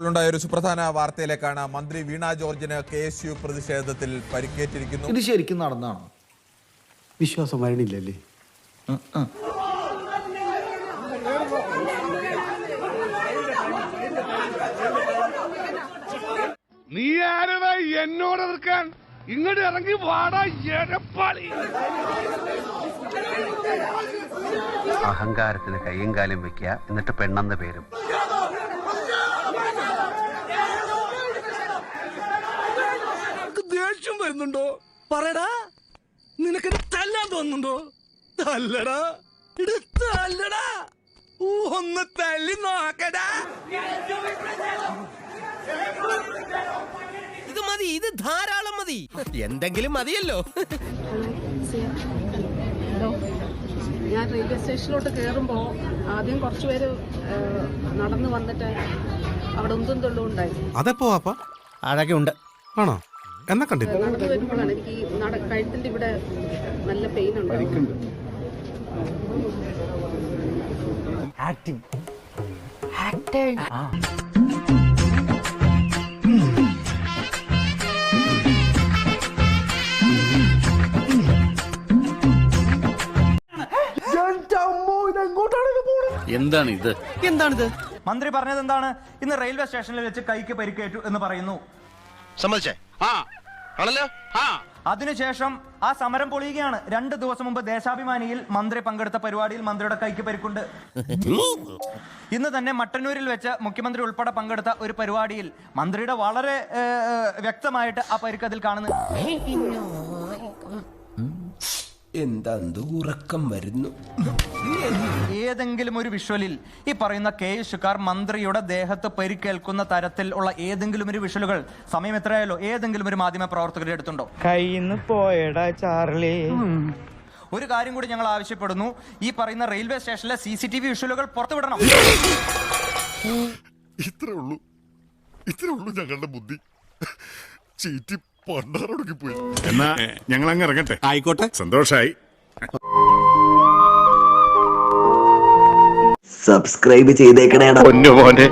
ഉണ്ടായ ഒരു സുപ്രധാന വാർത്തയിലേക്കാണ്. മന്ത്രി വീണ ജോർജിന് KSU പ്രതിഷേധത്തിൽ പരിക്കേറ്റിരിക്കുന്നു. ഇത് ശരിക്കും നടന്നാണോ? വിശ്വാസം വരണില്ലല്ലേ? നീ ആരടാ എന്നോട് എതിർക്കാൻ? ഇങ്ങോട്ട് ഇറങ്ങി വാടാ എടപ്പാളി. അഹങ്കാരത്തിന് കയ്യും കാലും വെക്കുക, എന്നിട്ട് പെണ്ണെന്ന പേരും. ദേഷ്യം വരുന്നുണ്ടോ? പറയടാ, നിനക്ക് തല്ലാൻ തോന്നുന്നുണ്ടോ? തല്ലടാ, തല്ലടാ, ഒന്ന് തല്ലി നോക്കടാ. ഇത് മതി, ഇത് ധാരാളം മതി, എന്തെങ്കിലും മതിയല്ലോ. ഞാൻ റെയിൽവേ സ്റ്റേഷനിലോട്ട് കയറുമ്പോൾ ആദ്യം കുറച്ചുപേര് നടന്നു വന്നിട്ട് അവിടെ ഉന്തും തൊള്ളും ഉണ്ടായി. അതെപ്പോ അതൊക്കെ ഉണ്ട് ആണോ? എന്നാ കണ്ടില്ല. നടന്നു വരുമ്പോഴാണ് എനിക്ക് ഈ കഴുത്തിന്റെ ഇവിടെ നല്ല പെയിൻ ഉണ്ട്. എന്താണിത്? എന്താണിത്? മന്ത്രി പറഞ്ഞത് എന്താണ്? ഇന്ന് റെയിൽവേ സ്റ്റേഷനിൽ വെച്ച് കൈക്ക് പരിക്കേറ്റു എന്ന് പറയുന്നു. അതിനുശേഷം ആ സമരം പൊളിയുകയാണ്. 2 ദിവസം മുമ്പ് ദേശാഭിമാനിയിൽ മന്ത്രി പങ്കെടുത്ത പരിപാടിയിൽ മന്ത്രിയുടെ കൈക്ക് പരിക്കുണ്ട്. ഇന്ന് തന്നെ മട്ടന്നൂരിൽ വെച്ച് മുഖ്യമന്ത്രി ഉൾപ്പെടെ പങ്കെടുത്ത ഒരു പരിപാടിയിൽ മന്ത്രിയുടെ വളരെ വ്യക്തമായിട്ട് ആ പരിക്ക് അതിൽ കാണുന്നു. എന്താ ഉറക്കം വരുന്നു? ഏതെങ്കിലും ഒരു വിഷ്വലിൽ ഈ പറയുന്ന KSUക്കാർ മന്ത്രിയുടെ ദേഹത്ത് പരിക്കേൽക്കുന്ന തരത്തിൽ ഉള്ള ഏതെങ്കിലും ഒരു വിഷ്വലുകൾ സമയം എത്രയായാലോ ഏതെങ്കിലും ഒരു മാധ്യമ പ്രവർത്തകരുടെ അടുത്തുണ്ടോ? കയ്യിന്ന് പോയടാ ചാർലി. ഒരു കാര്യം കൂടി ഞങ്ങൾ ആവശ്യപ്പെടുന്നു. ഈ പറയുന്ന റെയിൽവേ സ്റ്റേഷനിലെ CCTV വിഷ്വലുകൾ പുറത്തുവിടണം. ഇത്രേ ഉള്ളൂ ഞങ്ങളുടെ ബുദ്ധി. ചീറ്റി പണ്ടാറൊടുക്കി പോയി. എന്നാ ഞങ്ങൾ അങ്ങ് ഇറങ്ങട്ടെ. ആയിക്കോട്ടെ, സന്തോഷായി. സബ്സ്ക്രൈബ് ചെയ്തേക്കണേടാ. പൊന്നു മോനെ.